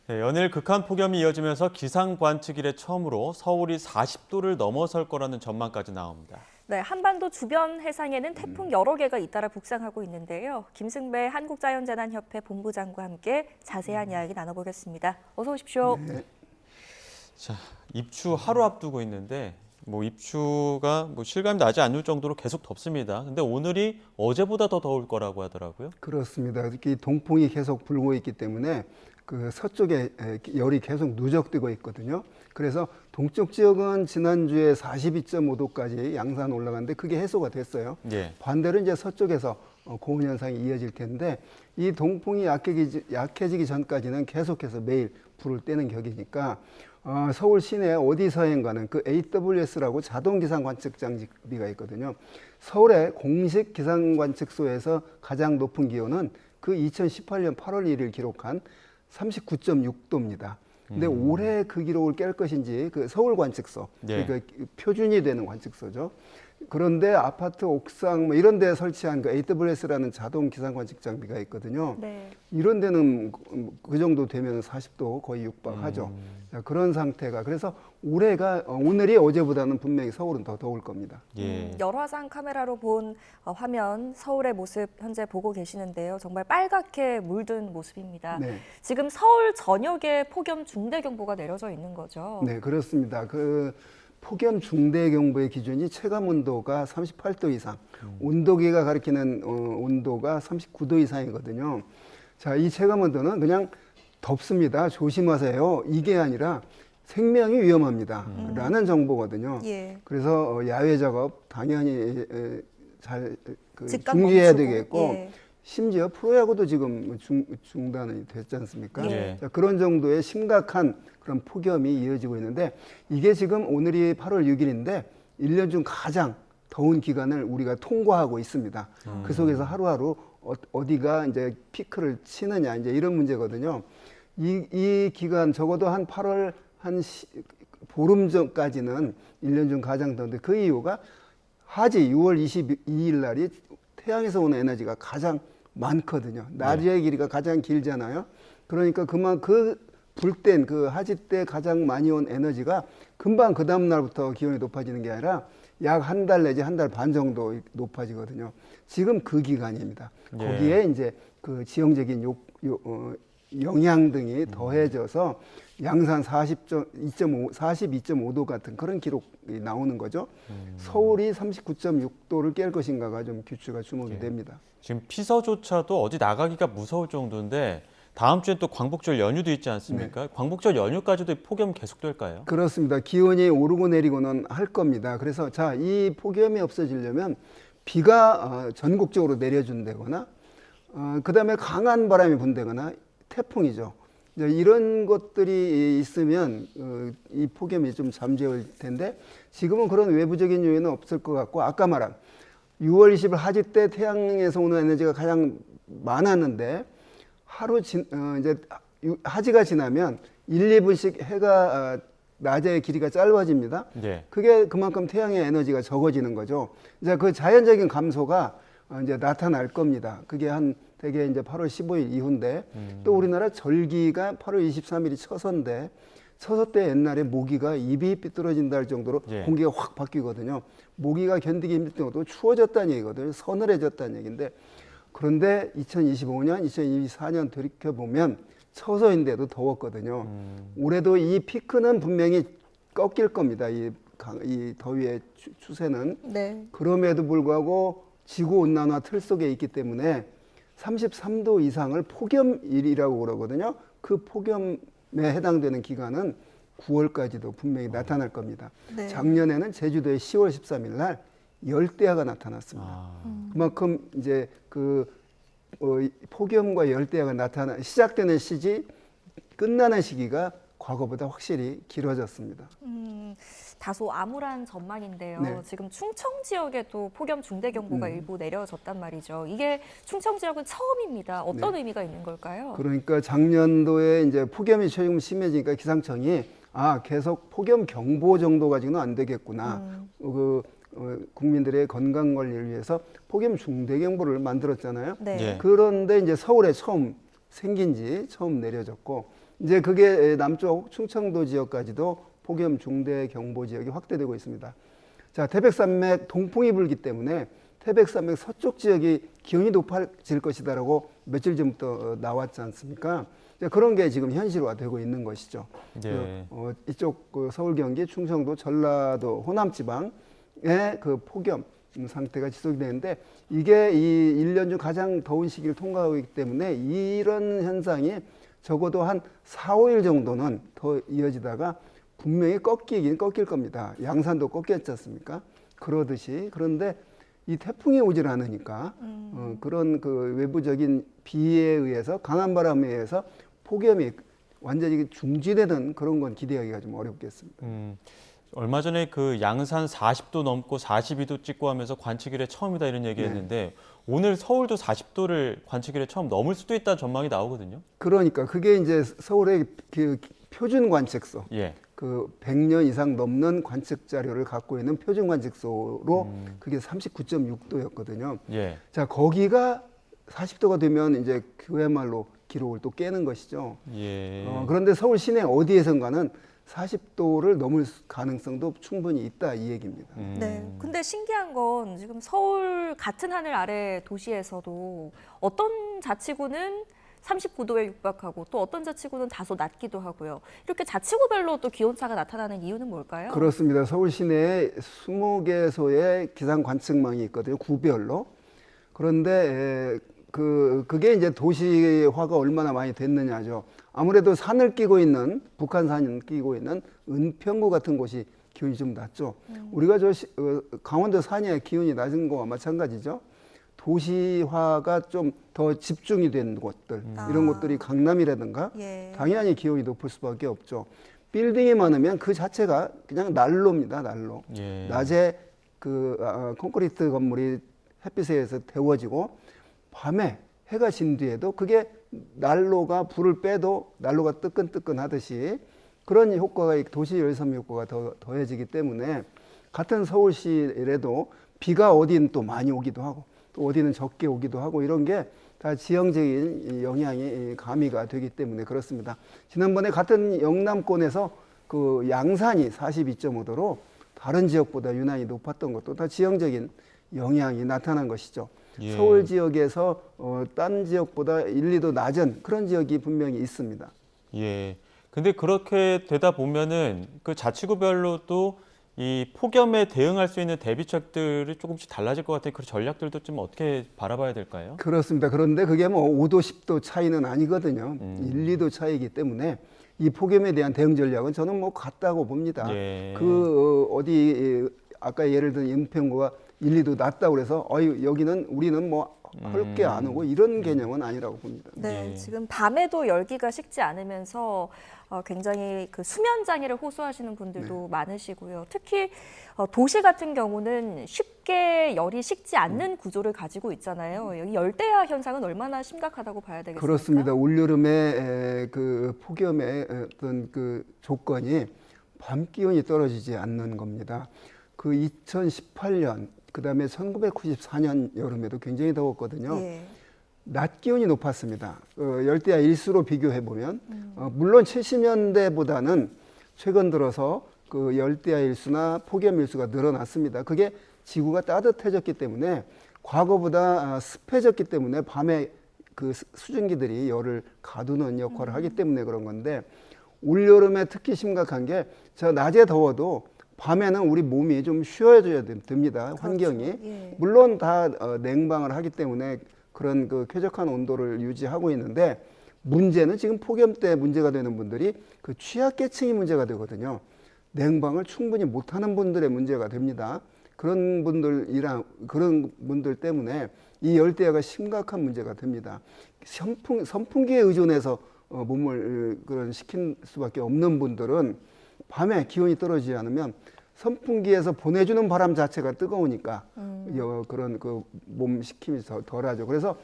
네, 연일 극한 폭염이 이어지면서 기상 관측 이래 처음으로 서울이 40도를 넘어설 거라는 전망까지 나옵니다. 네, 한반도 주변 해상에는 태풍 여러 개가 잇따라 북상하고 있는데요. 김승배 한국자연재난협회 본부장과 함께 자세한 이야기 나눠보겠습니다. 어서 오십시오. 네. 자, 입추 하루 앞두고 있는데 입추가 실감이 나지 않을 정도로 계속 덥습니다. 근데 오늘이 어제보다 더 더울 거라고 하더라고요. 그렇습니다. 특히 동풍이 계속 불고 있기 때문에 그 서쪽에 열이 계속 누적되고 있거든요. 그래서 동쪽 지역은 지난주에 42.5도까지 양산 올라갔는데 그게 해소가 됐어요. 예. 반대로 이제 서쪽에서 고온 현상이 이어질 텐데 이 동풍이 약해지기 전까지는 계속해서 매일 불을 떼는 격이니까 서울 시내 어디서인가는 그 AWS라고 자동 기상 관측 장비가 있거든요. 서울의 공식 기상 관측소에서 가장 높은 기온은 그 2018년 8월 1일 기록한 39.6도입니다. 근데 올해 그 기록을 깰 것인지 그 서울 관측소, 예. 그러니까 표준이 되는 관측소죠. 그런데 아파트 옥상 이런 데 설치한 그 AWS라는 자동 기상 관측 장비가 있거든요. 네. 이런 데는 그 정도 되면 40도 거의 육박하죠. 자, 그런 상태가 그래서 오늘이 어제보다는 분명히 서울은 더 더울 겁니다. 예. 열화상 카메라로 본 화면 서울의 모습 현재 보고 계시는데요. 정말 빨갛게 물든 모습입니다. 네. 지금 서울 전역에 폭염 중대경보가 내려져 있는 거죠. 네, 그렇습니다. 그 폭염 중대경보의 기준이 체감 온도가 38도 이상, 온도계가 가리키는 온도가 39도 이상이거든요. 자, 이 체감 온도는 그냥 덥습니다. 조심하세요. 이게 아니라 생명이 위험합니다. 라는 정보거든요. 예. 그래서 야외 작업 당연히 잘 즉각 중지해야 멈추고, 되겠고 예. 심지어 프로야구도 지금 중단이 됐지 않습니까? 예. 자, 그런 정도의 심각한 그런 폭염이 이어지고 있는데 이게 지금 오늘이 8월 6일인데 1년 중 가장 더운 기간을 우리가 통과하고 있습니다. 그 속에서 하루하루 어디가 이제 피크를 치느냐 이제 이런 문제거든요. 이 기간 적어도 한 8월 보름 전까지는 1년 중 가장 더운데 그 이유가 하지 6월 22일 날이 태양에서 오는 에너지가 가장 많거든요. 낮의 길이가 가장 길잖아요. 그러니까 그 불땐 그 하지 때 가장 많이 온 에너지가 금방 그 다음 날부터 기온이 높아지는 게 아니라 약 한 달 내지 한 달 반 정도 높아지거든요. 지금 그 기간입니다. 예. 거기에 이제 그 지형적인 영향 등이 더해져서 양산 42.5도 같은 그런 기록이 나오는 거죠. 서울이 39.6도를 깰 것인가가 좀 규추가 주목이 예. 됩니다. 지금 피서조차도 어디 나가기가 무서울 정도인데 다음 주엔 또 광복절 연휴도 있지 않습니까? 네. 광복절 연휴까지도 폭염 계속될까요? 그렇습니다. 기온이 오르고 내리고는 할 겁니다. 그래서 자, 이 폭염이 없어지려면 비가 전국적으로 내려준다거나 그다음에 강한 바람이 분다거나 태풍이죠. 이런 것들이 있으면 이 폭염이 좀 잠재울 텐데 지금은 그런 외부적인 요인은 없을 것 같고 아까 말한 6월 20일 하지 때 태양에서 오는 에너지가 가장 많았는데 이제 하지가 지나면 1, 2분씩 해가 낮의 길이가 짧아집니다. 예. 그게 그만큼 태양의 에너지가 적어지는 거죠. 이제 그 자연적인 감소가 이제 나타날 겁니다. 그게 대개 이제 8월 15일 이후인데 또 우리나라 절기가 8월 23일이 처서인데 처서 때 옛날에 모기가 입이 삐뚤어진다 할 정도로 예. 공기가 확 바뀌거든요. 모기가 견디기 힘들 정도로 추워졌다는 얘기거든요. 서늘해졌다는 얘기인데 그런데 2025년, 2024년 돌이켜보면 처서인데도 더웠거든요. 올해도 이 피크는 분명히 꺾일 겁니다. 이 더위의 추세는. 네. 그럼에도 불구하고 지구온난화 틀 속에 있기 때문에 33도 이상을 폭염일이라고 그러거든요. 그 폭염에 해당되는 기간은 9월까지도 분명히 나타날 겁니다. 네. 작년에는 제주도에 10월 13일 날 열대야가 나타났습니다. 그만큼 이제 폭염과 열대야가 시작되는 끝나는 시기가 과거보다 확실히 길어졌습니다. 다소 암울한 전망인데요. 네. 지금 충청 지역에도 폭염 중대경보가 일부 내려졌단 말이죠. 이게 충청 지역은 처음입니다. 어떤 의미가 있는 걸까요? 그러니까 작년도에 이제 폭염이 조금 심해지니까 기상청이 계속 폭염 경보 정도 가지고는 안 되겠구나. 국민들의 건강 관리를 위해서 폭염 중대경보를 만들었잖아요. 네. 예. 그런데 이제 서울에 처음 생긴 지 처음 내려졌고 이제 그게 남쪽 충청도 지역까지도 폭염 중대 경보 지역이 확대되고 있습니다. 자, 태백산맥 동풍이 불기 때문에 태백산맥 서쪽 지역이 기온이 높아질 것이다라고 며칠 전부터 나왔지 않습니까? 그런 게 지금 현실화되고 있는 것이죠. 네. 이쪽 서울, 경기, 충청도, 전라도, 호남 지방의 그 폭염 상태가 지속이 되는데 이게 이 1년 중 가장 더운 시기를 통과하고 있기 때문에 이런 현상이 적어도 한 4, 5일 정도는 더 이어지다가 분명히 꺾이긴 꺾일 겁니다. 양산도 꺾였지 않습니까? 그러듯이. 그런데 이 태풍이 오질 않으니까 그런 그 외부적인 비에 의해서 강한 바람에 의해서 폭염이 완전히 중지되는 그런 건 기대하기가 좀 어렵겠습니다. 얼마 전에 그 양산 40도 넘고 42도 찍고 하면서 관측 이래 처음이다 이런 얘기했는데 오늘 서울도 40도를 관측 이래 처음 넘을 수도 있다는 전망이 나오거든요. 그러니까 그게 이제 서울의 그 표준 관측소, 예. 그 100년 이상 넘는 관측 자료를 갖고 있는 표준 관측소로 그게 39.6도였거든요. 예. 자, 거기가 40도가 되면 이제 그야말로 기록을 또 깨는 것이죠. 예. 그런데 서울 시내 어디에선가는 40도를 넘을 가능성도 충분히 있다 이 얘기입니다. 네. 근데 신기한 건 지금 서울 같은 하늘 아래 도시에서도 어떤 자치구는 39도에 육박하고 또 어떤 자치구는 다소 낮기도 하고요. 이렇게 자치구별로 또 기온차가 나타나는 이유는 뭘까요? 그렇습니다. 서울 시내에 20개소의 기상 관측망이 있거든요. 구별로. 그런데 그게 이제 도시화가 얼마나 많이 됐느냐죠. 아무래도 산을 끼고 있는 북한산을 끼고 있는 은평구 같은 곳이 기온이 좀 낮죠. 우리가 강원도 산의 기온이 낮은 거와 마찬가지죠. 도시화가 좀 더 집중이 된 곳들, 이런 곳들이 강남이라든가 예. 당연히 기온이 높을 수밖에 없죠. 빌딩이 많으면 그 자체가 그냥 난로입니다, 난로. 예. 낮에 콘크리트 건물이 햇빛에 의해서 데워지고 밤에 해가 진 뒤에도 그게 난로가 불을 빼도 난로가 뜨끈뜨끈하듯이 그런 효과가 도시 열섬 효과가 더해지기 때문에 같은 서울시라도 비가 어디는 또 많이 오기도 하고 또 어디는 적게 오기도 하고 이런 게 다 지형적인 영향이 가미가 되기 때문에 그렇습니다. 지난번에 같은 영남권에서 그 양산이 42.5도로 다른 지역보다 유난히 높았던 것도 다 지형적인 영향이 나타난 것이죠. 예. 서울 지역에서 딴 지역보다 1, 2도 낮은 그런 지역이 분명히 있습니다. 예. 근데 그렇게 되다 보면은 그 자치구별로도 이 폭염에 대응할 수 있는 대비책들이 조금씩 달라질 것 같아요. 그 전략들도 좀 어떻게 바라봐야 될까요? 그렇습니다. 그런데 그게 뭐 5도, 10도 차이는 아니거든요. 1, 2도 차이기 때문에 이 폭염에 대한 대응 전략은 저는 뭐 같다고 봅니다. 예. 아까 예를 든 은평구가 1, 2도 낮다고 그래서 여기는 우리는 뭐 할 게 안 오고 이런 개념은 아니라고 봅니다. 네, 예. 지금 밤에도 열기가 식지 않으면서 굉장히 그 수면 장애를 호소하시는 분들도 많으시고요. 특히 도시 같은 경우는 쉽게 열이 식지 않는 구조를 가지고 있잖아요. 이 열대야 현상은 얼마나 심각하다고 봐야 되겠습니까? 그렇습니다. 올여름에 그 폭염의 어떤 그 조건이 밤 기온이 떨어지지 않는 겁니다. 그 2018년 그다음에 1994년 여름에도 굉장히 더웠거든요. 예. 낮 기온이 높았습니다. 열대야 일수로 비교해 보면 물론 70년대보다는 최근 들어서 그 열대야 일수나 폭염 일수가 늘어났습니다. 그게 지구가 따뜻해졌기 때문에 과거보다 습해졌기 때문에 밤에 그 수증기들이 열을 가두는 역할을 하기 때문에 그런 건데 올여름에 특히 심각한 게 저 낮에 더워도 밤에는 우리 몸이 좀 쉬어줘야 됩니다. 환경이. 예. 물론 다 냉방을 하기 때문에 그런 그 쾌적한 온도를 유지하고 있는데 문제는 지금 폭염 때 문제가 되는 분들이 그 취약계층이 문제가 되거든요. 냉방을 충분히 못하는 분들의 문제가 됩니다. 그런 분들 때문에 이 열대야가 심각한 문제가 됩니다. 선풍기에 의존해서 몸을 그런 식힌 수밖에 없는 분들은 밤에 기온이 떨어지지 않으면 선풍기에서 보내주는 바람 자체가 뜨거우니까 그런 그 몸 식힘이 덜하죠. 그래서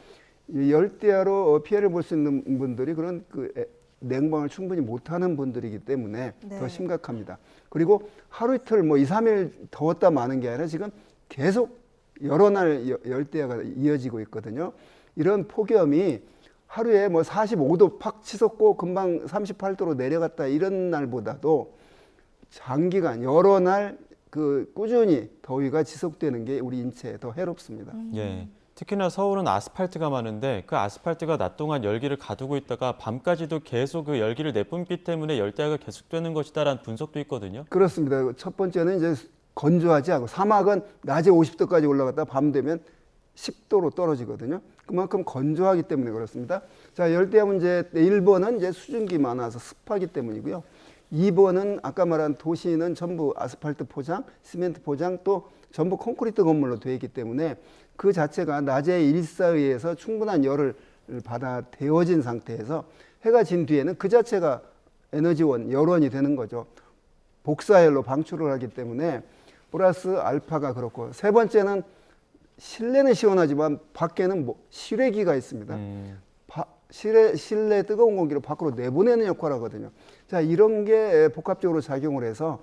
이 열대야로 피해를 볼 수 있는 분들이 그런 그 냉방을 충분히 못하는 분들이기 때문에 네. 더 심각합니다. 그리고 하루 이틀 뭐 2, 3일 더웠다 마는 게 아니라 지금 계속 여러 날 열대야가 이어지고 있거든요. 이런 폭염이 하루에 뭐 45도 팍 치솟고 금방 38도로 내려갔다 이런 날보다도 장기간 여러 날 그 꾸준히 더위가 지속되는 게 우리 인체에 더 해롭습니다. 예. 특히나 서울은 아스팔트가 많은데 그 아스팔트가 낮 동안 열기를 가두고 있다가 밤까지도 계속 그 열기를 내뿜기 때문에 열대야가 계속되는 것이다라는 분석도 있거든요. 그렇습니다. 첫 번째는 이제 건조하지 않고 사막은 낮에 50도까지 올라갔다 밤 되면 10도로 떨어지거든요. 그만큼 건조하기 때문에 그렇습니다. 자, 열대야 문제 1번은 이제 수증기 많아서 습하기 때문이고요. 2번은 아까 말한 도시는 전부 아스팔트 포장, 시멘트 포장 또 전부 콘크리트 건물로 되어 있기 때문에 그 자체가 낮에 일사의에서 충분한 열을 받아 데워진 상태에서 해가 진 뒤에는 그 자체가 에너지원, 열원이 되는 거죠. 복사열로 방출을 하기 때문에 플러스 알파가 그렇고 세 번째는 실내는 시원하지만 밖에는 뭐 실외기가 있습니다. 실내 뜨거운 공기를 밖으로 내보내는 역할을 하거든요. 자, 이런 게 복합적으로 작용을 해서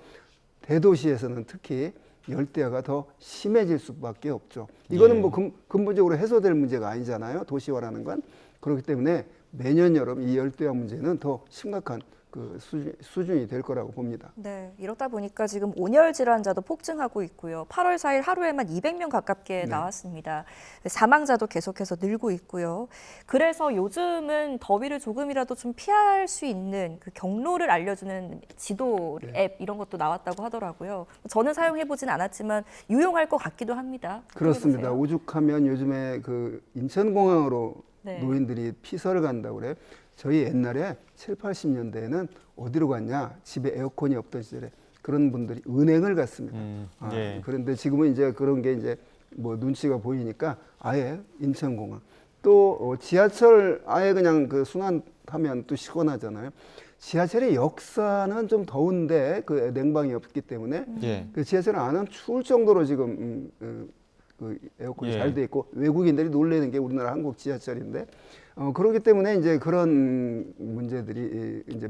대도시에서는 특히 열대야가 더 심해질 수밖에 없죠. 이거는 예. 뭐 근본적으로 해소될 문제가 아니잖아요. 도시화라는 건. 그렇기 때문에 내년 여름 이 열대야 문제는 더 심각한 그 수준이 될 거라고 봅니다. 네, 이러다 보니까 지금 온열 질환자도 폭증하고 있고요. 8월 4일 하루에만 200명 가깝게 나왔습니다. 사망자도 계속해서 늘고 있고요. 그래서 요즘은 더위를 조금이라도 좀 피할 수 있는 그 경로를 알려주는 지도 앱 이런 것도 나왔다고 하더라고요. 저는 사용해보진 않았지만 유용할 것 같기도 합니다. 그렇습니다. 보세요. 오죽하면 요즘에 그 인천공항으로 네. 노인들이 피서를 간다고 그래요. 저희 옛날에 7, 80년대에는 어디로 갔냐? 집에 에어컨이 없던 시절에 그런 분들이 은행을 갔습니다. 예. 그런데 지금은 이제 그런 게 이제 뭐 눈치가 보이니까 아예 인천공항. 또 지하철 아예 그냥 그 순환 타면 또 시원하잖아요. 지하철의 역사는 좀 더운데 그 냉방이 없기 때문에 예. 그 지하철 안은 추울 정도로 지금 그 에어컨이 예. 잘 돼 있고 외국인들이 놀라는 게 우리나라 한국 지하철인데 그렇기 때문에 이제 그런 문제들이 이제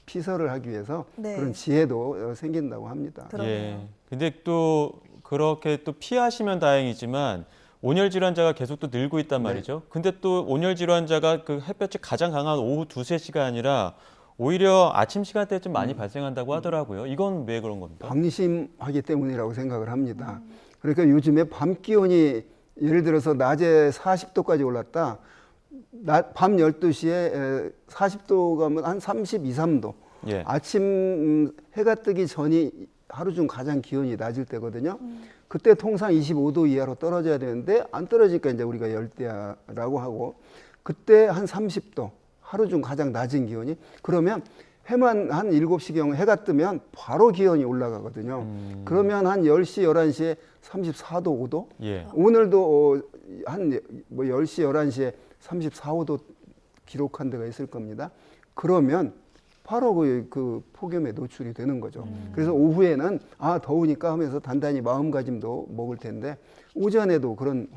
피서를 하기 위해서 네. 그런 지혜도 생긴다고 합니다. 그러네요. 예. 근데 또 그렇게 또 피하시면 다행이지만 온열 질환자가 계속 또 늘고 있단 말이죠. 근데 또 온열 질환자가 그 햇볕이 가장 강한 오후 2, 3시가 아니라 오히려 아침 시간대에 좀 많이 발생한다고 하더라고요. 이건 왜 그런 겁니까? 방심하기 때문이라고 생각을 합니다. 그러니까 요즘에 밤 기온이 예를 들어서 낮에 40도까지 올랐다. 밤 12시에 40도 가면 한 32, 3도. 예. 아침 해가 뜨기 전이 하루 중 가장 기온이 낮을 때거든요. 그때 통상 25도 이하로 떨어져야 되는데 안 떨어지니까 이제 우리가 열대야라고 하고 그때 한 30도. 하루 중 가장 낮은 기온이 그러면 해만 한 7시경 해가 뜨면 바로 기온이 올라가거든요. 그러면 한 10시, 11시에 34도, 5도? 예. 오늘도 한 뭐 10시, 11시에 34, 5도 기록한 데가 있을 겁니다. 그러면 바로 그 폭염에 노출이 되는 거죠. 그래서 오후에는 더우니까 하면서 단단히 마음가짐도 먹을 텐데 오전에도 그런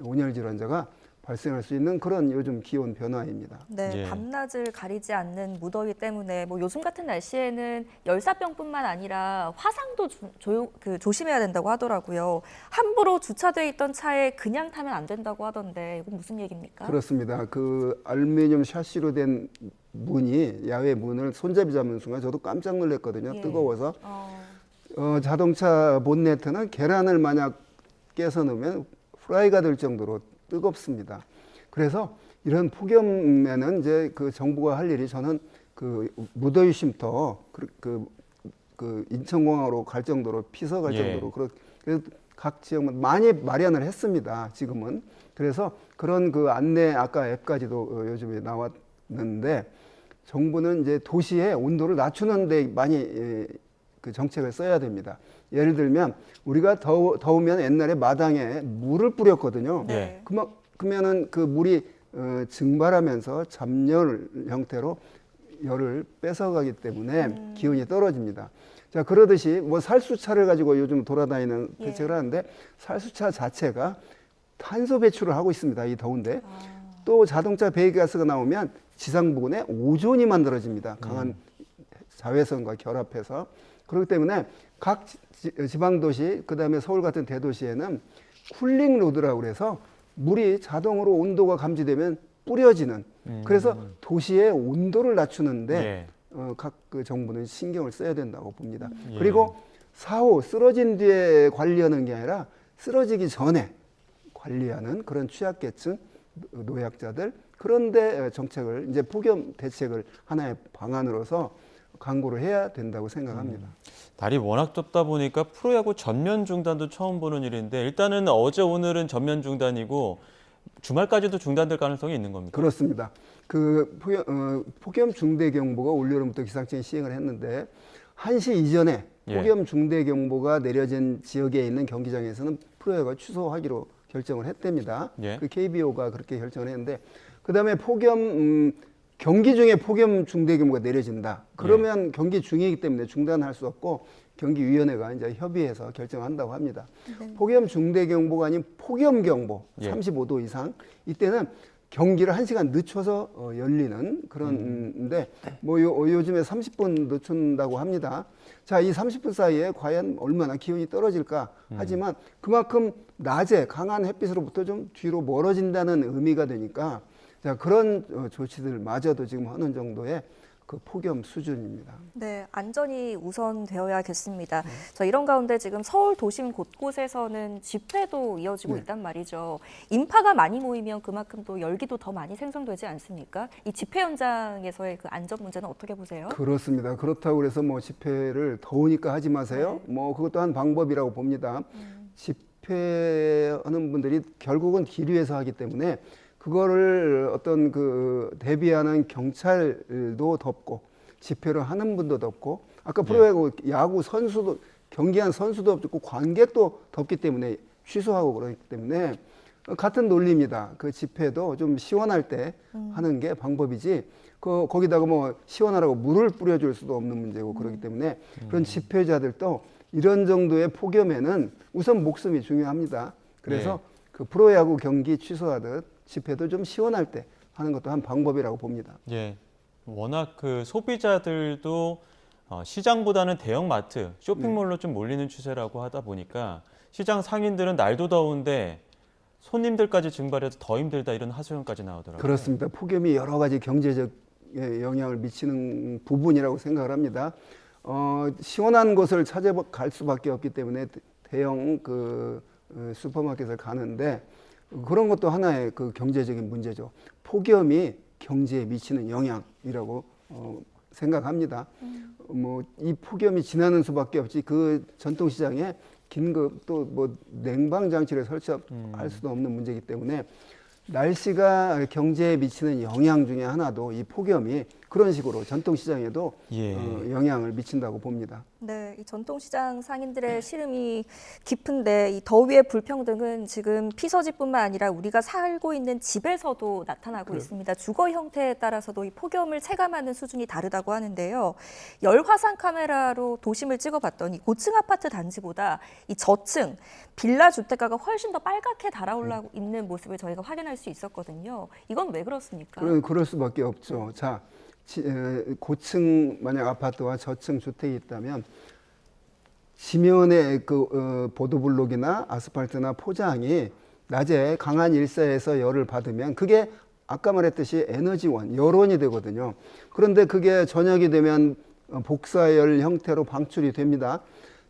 온열 질환자가 발생할 수 있는 그런 요즘 기온 변화입니다. 네, 예. 밤낮을 가리지 않는 무더위 때문에 뭐 요즘 같은 날씨에는 열사병뿐만 아니라 화상도 조심해야 된다고 하더라고요. 함부로 주차돼 있던 차에 그냥 타면 안 된다고 하던데 이건 무슨 얘기입니까? 그렇습니다. 그 알루미늄 샤시로 된 문이 야외 문을 손잡이 잡는 순간 저도 깜짝 놀랐거든요. 예. 뜨거워서. 자동차 본네트는 계란을 만약 깨서 넣으면 프라이가 될 정도로 뜨겁습니다. 그래서 이런 폭염에는 이제 그 정부가 할 일이 저는 그 무더위 쉼터 그 인천공항으로 갈 정도로 피서 갈 예. 정도로 그래서 각 지역은 많이 마련을 했습니다. 지금은. 그래서 그런 그 안내 아까 앱까지도 요즘에 나왔는데 정부는 이제 도시의 온도를 낮추는 데 많이 그 정책을 써야 됩니다. 예를 들면 우리가 더우면 옛날에 마당에 물을 뿌렸거든요. 네. 그러면은 그 물이 증발하면서 잡열 형태로 열을 뺏어가기 때문에 기온이 떨어집니다. 자, 그러듯이 뭐 살수차를 가지고 요즘 돌아다니는 대책을 하는데 살수차 자체가 탄소 배출을 하고 있습니다. 이 더운데. 또 자동차 배기가스가 나오면 지상 부근에 오존이 만들어집니다. 강한 자외선과 결합해서. 그렇기 때문에 각 지방도시, 그 다음에 서울 같은 대도시에는 쿨링 로드라고 그래서 물이 자동으로 온도가 감지되면 뿌려지는 그래서 도시의 온도를 낮추는데 예. 각 그 정부는 신경을 써야 된다고 봅니다. 예. 그리고 4호 쓰러진 뒤에 관리하는 게 아니라 쓰러지기 전에 관리하는 그런 취약계층, 노약자들 그런데 정책을 이제 폭염 대책을 하나의 방안으로서 강구를 해야 된다고 생각합니다. 날이 워낙 덥다 보니까 프로야구 전면 중단도 처음 보는 일인데 일단은 어제 오늘은 전면 중단이고 주말까지도 중단될 가능성이 있는 겁니까? 그렇습니다. 그 폭염 중대 경보가 올여름부터 기상청이 시행을 했는데 1시 이전에 예. 폭염 중대 경보가 내려진 지역에 있는 경기장에서는 프로야구가 취소하기로 결정을 했답니다. 예. 그 KBO가 그렇게 결정을 했는데 그다음에 폭염 경기 중에 폭염 중대 경보가 내려진다. 그러면 경기 중이기 때문에 중단할 수 없고 경기위원회가 이제 협의해서 결정한다고 합니다. 폭염 중대 경보가 아닌 폭염 경보 예. 35도 이상 이때는 경기를 1시간 늦춰서 열리는 그런데 뭐 요즘에 30분 늦춘다고 합니다. 자, 이 30분 사이에 과연 얼마나 기온이 떨어질까? 하지만 그만큼 낮에 강한 햇빛으로부터 좀 뒤로 멀어진다는 의미가 되니까 자, 그런 조치들마저도 지금 하는 정도의 그 폭염 수준입니다. 네, 안전이 우선되어야겠습니다. 자, 이런 가운데 지금 서울 도심 곳곳에서는 집회도 이어지고 있단 말이죠. 인파가 많이 모이면 그만큼 또 열기도 더 많이 생성되지 않습니까? 이 집회 현장에서의 그 안전 문제는 어떻게 보세요? 그렇습니다. 그렇다고 그래서 뭐 집회를 더우니까 하지 마세요. 뭐 그것도 한 방법이라고 봅니다. 집회하는 분들이 결국은 길 위에서 하기 때문에 그거를 어떤 그 대비하는 경찰도 덥고 집회를 하는 분도 덥고 아까 프로야구 야구 선수도 경기한 선수도 없고 관객도 덥기 때문에 취소하고 그러기 때문에 같은 논리입니다. 그 집회도 좀 시원할 때 하는 게 방법이지 거기다가 뭐 시원하라고 물을 뿌려줄 수도 없는 문제고 그렇기 때문에 그런 집회자들도 이런 정도의 폭염에는 우선 목숨이 중요합니다. 그래서 그 프로야구 경기 취소하듯 집회도 좀 시원할 때 하는 것도 한 방법이라고 봅니다. 예. 워낙 그 소비자들도 시장보다는 대형마트, 쇼핑몰로 좀 몰리는 추세라고 하다 보니까 시장 상인들은 날도 더운데 손님들까지 증발해서 더 힘들다 이런 하소연까지 나오더라고요. 그렇습니다. 폭염이 여러 가지 경제적 영향을 미치는 부분이라고 생각을 합니다. 시원한 곳을 찾아갈 수밖에 없기 때문에 대형 그 슈퍼마켓을 가는데 그런 것도 하나의 그 경제적인 문제죠. 폭염이 경제에 미치는 영향이라고 생각합니다. 뭐 이 폭염이 지나는 수밖에 없지 그 전통시장에 긴급 또 뭐 냉방 장치를 설치할 수도 없는 문제이기 때문에 날씨가 경제에 미치는 영향 중에 하나도 이 폭염이 그런 식으로 전통시장에도 영향을 미친다고 봅니다. 네, 이 전통시장 상인들의 시름이 깊은데 이 더위의 불평등은 지금 피서지뿐만 아니라 우리가 살고 있는 집에서도 나타나고 있습니다. 주거 형태에 따라서도 이 폭염을 체감하는 수준이 다르다고 하는데요. 열화상 카메라로 도심을 찍어봤더니 고층 아파트 단지보다 이 저층 빌라 주택가가 훨씬 더 빨갛게 달아올라 있는 모습을 저희가 확인할 수 있었거든요. 이건 왜 그렇습니까? 그럴 수밖에 없죠. 자, 고층 만약 아파트와 저층 주택이 있다면 지면의 그 보도블록이나 아스팔트나 포장이 낮에 강한 일사에서 열을 받으면 그게 아까 말했듯이 에너지원, 열원이 되거든요. 그런데 그게 저녁이 되면 복사열 형태로 방출이 됩니다.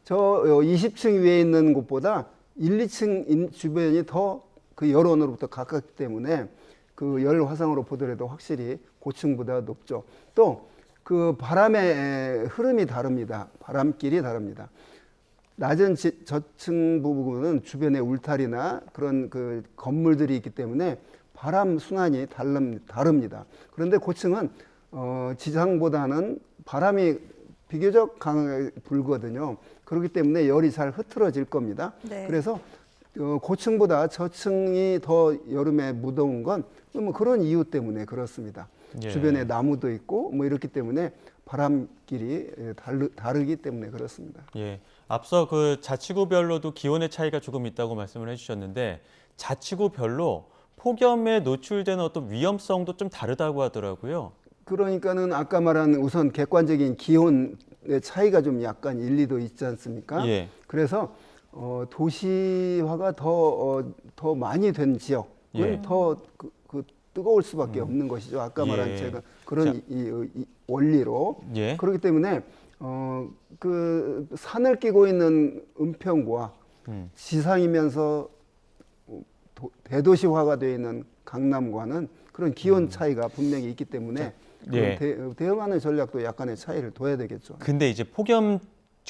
저 20층 위에 있는 곳보다 1, 2층 주변이 더 그 열원으로부터 가깝기 때문에 그 열 화상으로 보더라도 확실히 고층보다 높죠. 또 그 바람의 흐름이 다릅니다. 바람길이 다릅니다. 낮은 저층 부분은 주변에 울타리나 그런 그 건물들이 있기 때문에 바람 순환이 다릅니다. 그런데 고층은 지상보다는 바람이 비교적 강하게 불거든요. 그렇기 때문에 열이 잘 흐트러질 겁니다. 네. 그래서 고층보다 저층이 더 여름에 무더운 건 뭐 그런 이유 때문에 그렇습니다. 주변에 나무도 있고 뭐 이렇기 때문에 바람길이 다르기 때문에 그렇습니다. 예. 앞서 그 자치구별로도 기온의 차이가 조금 있다고 말씀을 해주셨는데 자치구별로 폭염에 노출되는 어떤 위험성도 좀 다르다고 하더라고요. 그러니까는 아까 말한 우선 객관적인 기온의 차이가 좀 약간 1, 2도 있지 않습니까? 예. 그래서 도시화가 더 많이 된 지역은 더 뜨거울 수밖에 없는 것이죠. 아까 말한 예. 제가 그런 이 원리로 예. 그렇기 때문에 그 산을 끼고 있는 은평구와 지상이면서 대도시화가 되어 있는 강남과는 그런 기온 차이가 분명히 있기 때문에 예. 대응하는 전략도 약간의 차이를 둬야 되겠죠. 근데 이제 폭염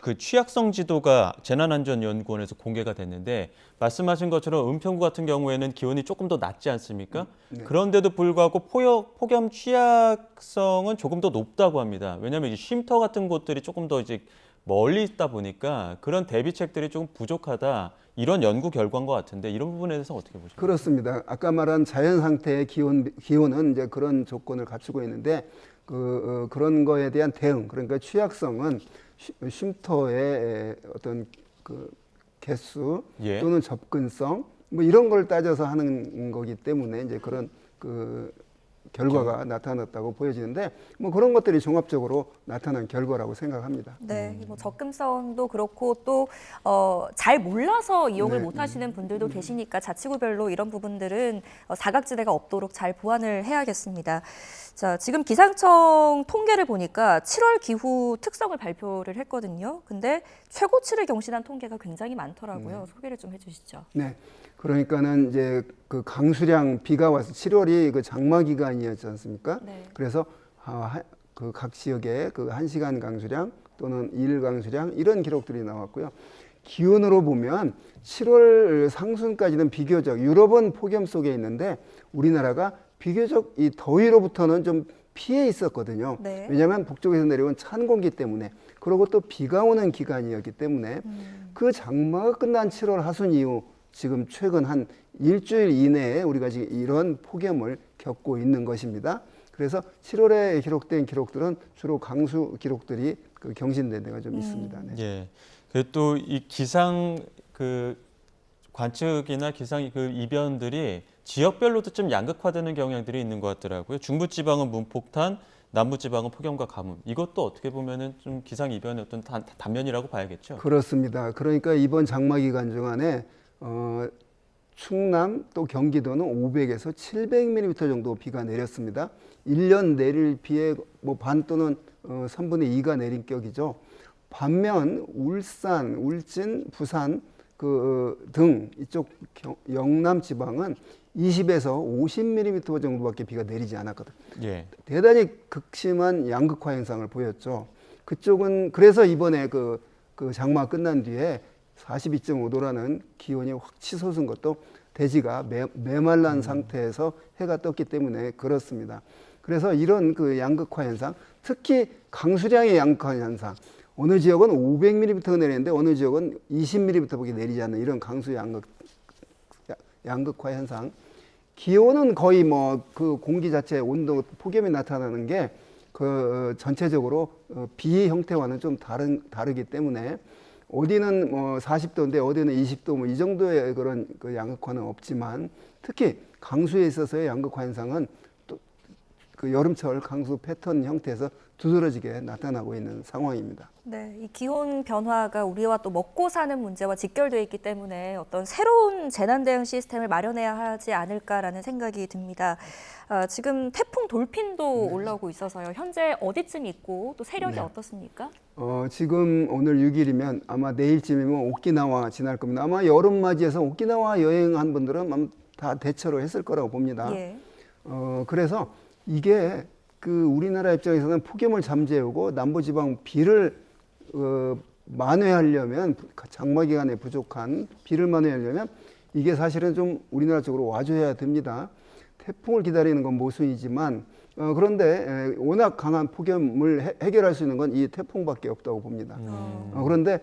그 취약성 지도가 재난안전연구원에서 공개가 됐는데 말씀하신 것처럼 은평구 같은 경우에는 기온이 조금 더 낮지 않습니까? 네. 그런데도 불구하고 폭염 취약성은 조금 더 높다고 합니다. 왜냐하면 이제 쉼터 같은 곳들이 조금 더 이제 멀리 있다 보니까 그런 대비책들이 조금 부족하다. 이런 연구 결과인 것 같은데 이런 부분에 대해서 어떻게 보십니까? 그렇습니다. 아까 말한 자연 상태의 기온은 이제 그런 조건을 갖추고 있는데 그런 거에 대한 대응, 그러니까 취약성은 쉼터의 어떤 그 개수 예. 또는 접근성 뭐 이런 걸 따져서 하는 거기 때문에 이제 그런 그 결과가 나타났다고 보여지는데 뭐 그런 것들이 종합적으로 나타난 결과라고 생각합니다. 네, 뭐 접근성도 그렇고 또 잘 몰라서 이용을 네. 못 하시는 분들도 계시니까 자치구별로 이런 부분들은 사각지대가 없도록 잘 보완을 해야겠습니다. 자, 지금 기상청 통계를 보니까 7월 기후 특성을 발표를 했거든요. 근데 최고치를 경신한 통계가 굉장히 많더라고요. 소개를 좀 해주시죠. 네. 그러니까는 이제 그 강수량 비가 와서 7월이 그 장마 기간이었지 않습니까? 네. 그래서 그 각 지역의 그 1시간 강수량 또는 일 강수량 이런 기록들이 나왔고요. 기온으로 보면 7월 상순까지는 비교적 유럽은 폭염 속에 있는데 우리나라가 비교적 이 더위로부터는 좀 피해 있었거든요. 네. 왜냐하면 북쪽에서 내려온 찬 공기 때문에 그리고 또 비가 오는 기간이었기 때문에 그 장마가 끝난 7월 하순 이후 지금 최근 한 일주일 이내에 우리가 지금 이런 폭염을 겪고 있는 것입니다. 그래서 7월에 기록된 기록들은 주로 강수 기록들이 그 경신된 데가 좀 있습니다. 네. 예. 그리고 또 이 기상 그 관측이나 기상 그 이변들이 지역별로도 좀 양극화되는 경향들이 있는 것 같더라고요. 중부지방은 문폭탄, 남부지방은 폭염과 가뭄. 이것도 어떻게 보면은 좀 기상 이변의 어떤 단면이라고 봐야겠죠. 그렇습니다. 그러니까 이번 장마 기간 중간에 충남 또 경기도는 500에서 700mm 정도 비가 내렸습니다. 1년 내릴 비의 뭐 반 또는 3분의 2가 내린 격이죠. 반면 울산, 울진, 부산 등 이쪽 영남 지방은 20에서 50mm 정도밖에 비가 내리지 않았거든요. 예. 대단히 극심한 양극화 현상을 보였죠. 그쪽은 그래서 이번에 그 장마 끝난 뒤에 42.5도라는 기온이 확 치솟은 것도 대지가 메말란 상태에서 해가 떴기 때문에 그렇습니다. 그래서 이런 그 양극화 현상, 특히 강수량의 양극화 현상, 어느 지역은 500mm가 내리는데 어느 지역은 20mm밖에 내리지 않는 이런 강수 양극화 현상, 기온은 거의 뭐 그 공기 자체 온도 폭염이 나타나는 게 그 전체적으로 비 형태와는 좀 다르기 때문에 어디는 뭐 40도인데 어디는 20도 뭐 이 정도의 그런 그 양극화는 없지만 특히 강수에 있어서의 양극화 현상은 또 그 여름철 강수 패턴 형태에서 두드러지게 나타나고 있는 상황입니다. 네, 이 기온 변화가 우리와 또 먹고 사는 문제와 직결되어 있기 때문에 어떤 새로운 재난 대응 시스템을 마련해야 하지 않을까라는 생각이 듭니다. 지금 태풍 돌핀도 올라오고 있어서요. 현재 어디쯤 있고 또 세력이 어떻습니까? 지금 오늘 6일이면 아마 내일쯤이면 오키나와 지날 겁니다. 아마 여름 맞이해서 오키나와 여행한 분들은 아마 다 대처로 했을 거라고 봅니다. 예. 그래서 이게 그 우리나라 입장에서는 폭염을 잠재우고 남부지방 비를 만회하려면 장마 기간에 부족한 비를 만회하려면 이게 사실은 좀 우리나라 쪽으로 와줘야 됩니다. 태풍을 기다리는 건 모순이지만 그런데 워낙 강한 폭염을 해결할 수 있는 건 이 태풍밖에 없다고 봅니다. 그런데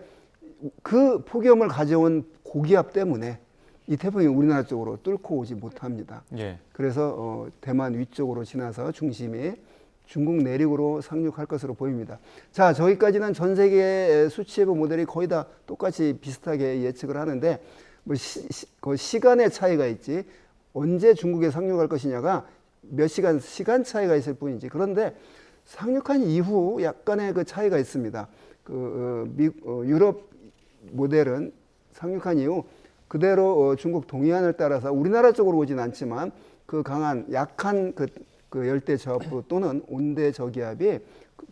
그 폭염을 가져온 고기압 때문에 이 태풍이 우리나라 쪽으로 뚫고 오지 못합니다. 예. 그래서 대만 위쪽으로 지나서 중심이 중국 내륙으로 상륙할 것으로 보입니다. 자, 저기까지는 전 세계 수치예보 모델이 거의 다 똑같이 비슷하게 예측을 하는데 뭐 그 시간의 차이가 있지 언제 중국에 상륙할 것이냐가 몇 시간 차이가 있을 뿐이지. 그런데 상륙한 이후 약간의 그 차이가 있습니다. 유럽 모델은 상륙한 이후 그대로 중국 동해안을 따라서 우리나라 쪽으로 오진 않지만 그 강한 약한 그 열대 저압부 또는 온대 저기압이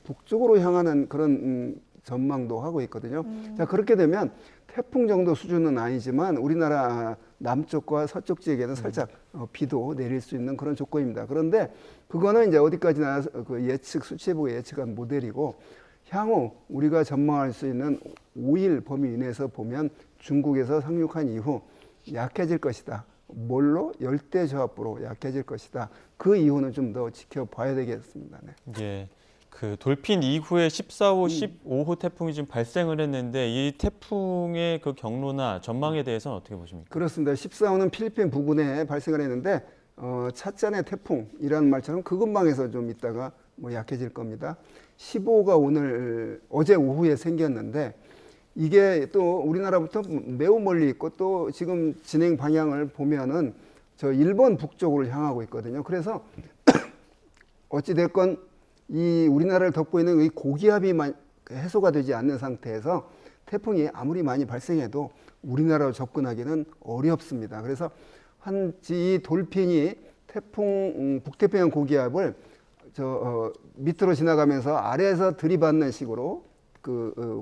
북쪽으로 향하는 그런 전망도 하고 있거든요. 자, 그렇게 되면 태풍 정도 수준은 아니지만 우리나라 남쪽과 서쪽 지역에는 살짝 비도 내릴 수 있는 그런 조건입니다. 그런데 그거는 이제 어디까지나 그 예측 수치보의 예측한 모델이고 향후 우리가 전망할 수 있는 5일 범위 이내에서 보면 중국에서 상륙한 이후 약해질 것이다. 뭘로? 열대 저압부로 약해질 것이다. 그 이후는 좀 더 지켜봐야 되겠습니다. 네. 예. 그 돌핀 이후에 14호, 15호 태풍이 지금 발생을 했는데 이 태풍의 그 경로나 전망에 대해서는 어떻게 보십니까? 그렇습니다. 14호는 필리핀 부근에 발생을 했는데 찻잔의 태풍이라는 말처럼 그 근방에서 좀 있다가 뭐 약해질 겁니다. 15호가 어제 오후에 생겼는데 이게 또 우리나라부터 매우 멀리 있고 또 지금 진행 방향을 보면은 저 일본 북쪽으로 향하고 있거든요. 그래서 어찌 됐건 이 우리나라를 덮고 있는 이 고기압이 해소가 되지 않는 상태에서 태풍이 아무리 많이 발생해도 우리나라로 접근하기는 어렵습니다. 그래서 이 돌핀이 북태평양 고기압을 밑으로 지나가면서 아래에서 들이받는 식으로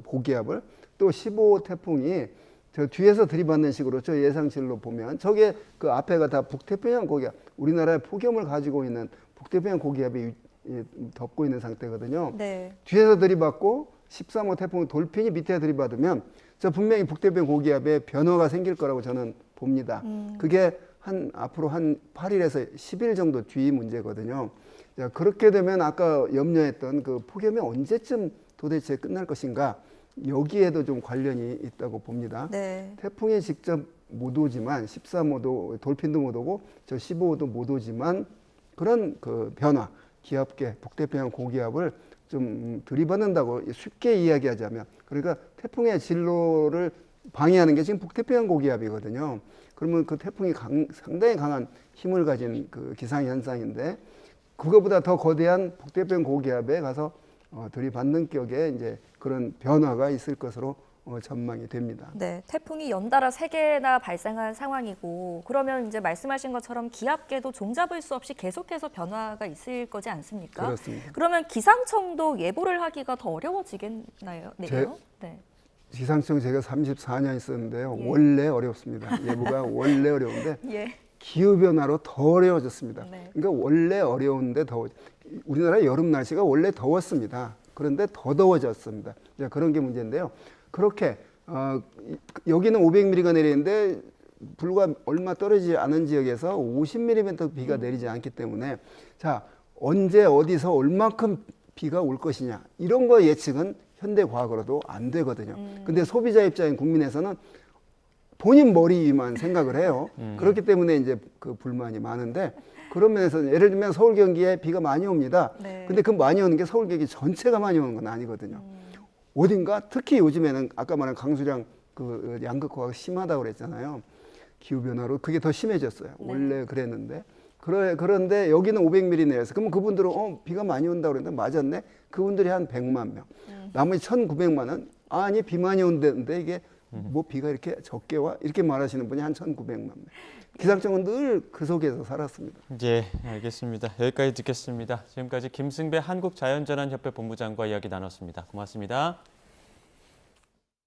고기압을 또 15호 태풍이 저 뒤에서 들이받는 식으로 저 예상실로 보면 저게 그 앞에가 다 북태평양 고기압, 우리나라의 폭염을 가지고 있는 북태평양 고기압이 덮고 있는 상태거든요. 네. 뒤에서 들이받고 13호 태풍 돌핀이 밑에 들이받으면 저 분명히 북태평양 고기압에 변화가 생길 거라고 저는 봅니다. 그게 앞으로 한 8일에서 10일 정도 뒤 문제거든요. 자, 그렇게 되면 아까 염려했던 그 폭염이 언제쯤 도대체 끝날 것인가? 여기에도 좀 관련이 있다고 봅니다. 네. 태풍이 직접 못 오지만 13호도 돌핀도 못 오고 저 15호도 못 오지만 그런 그 변화, 기압계, 북태평양 고기압을 좀 들이받는다고 쉽게 이야기하자면 그러니까 태풍의 진로를 방해하는 게 지금 북태평양 고기압이거든요. 그러면 그 태풍이 상당히 강한 힘을 가진 그 기상현상인데 그거보다 더 거대한 북태평양 고기압에 가서 들이받는 격에 이제 그런 변화가 있을 것으로 전망이 됩니다. 네, 태풍이 연달아 3개나 발생한 상황이고 그러면 이제 말씀하신 것처럼 기압계도 종잡을 수 없이 계속해서 변화가 있을 거지 않습니까? 그렇습니다. 그러면 기상청도 예보를 하기가 더 어려워지겠나요? 네. 기상청 제가 34년 있었는데요. 예. 원래 어렵습니다. 예보가 원래 어려운데 예. 기후변화로 더 어려워졌습니다. 네. 그러니까 원래 어려운데 우리나라 여름 날씨가 원래 더웠습니다. 그런데 더 더워졌습니다. 그런 게 문제인데요. 그렇게 여기는 500mm가 내리는데 불과 얼마 떨어지지 않은 지역에서 50mm 비가 내리지 않기 때문에 자 언제 어디서 얼마큼 비가 올 것이냐 이런 거 예측은 현대 과학으로도 안 되거든요. 근데 소비자 입장인 국민에서는 본인 머리 위만 생각을 해요. 그렇기 때문에 이제 그 불만이 많은데 그런 면에서 예를 들면 서울 경기에 비가 많이 옵니다. 네. 근데 그 많이 오는 게 서울 경기 전체가 많이 오는 건 아니거든요. 어딘가 특히 요즘에는 아까 말한 강수량 그 양극화가 심하다고 그랬잖아요. 기후 변화로 그게 더 심해졌어요. 네. 원래 그랬는데 그런데 여기는 500mm 내려서 그러면 그분들은 비가 많이 온다고 그랬는데 맞았네. 그분들이 한 100만 명. 나머지 1,900만은 아니 비 많이 온다는데 이게 뭐 비가 이렇게 적게 와 이렇게 말하시는 분이 한 1,900만 명. 기상청은 늘 그 속에서 살았습니다. 예, 알겠습니다. 여기까지 듣겠습니다. 지금까지 김승배 한국자연재난협회 본부장과 이야기 나눴습니다. 고맙습니다.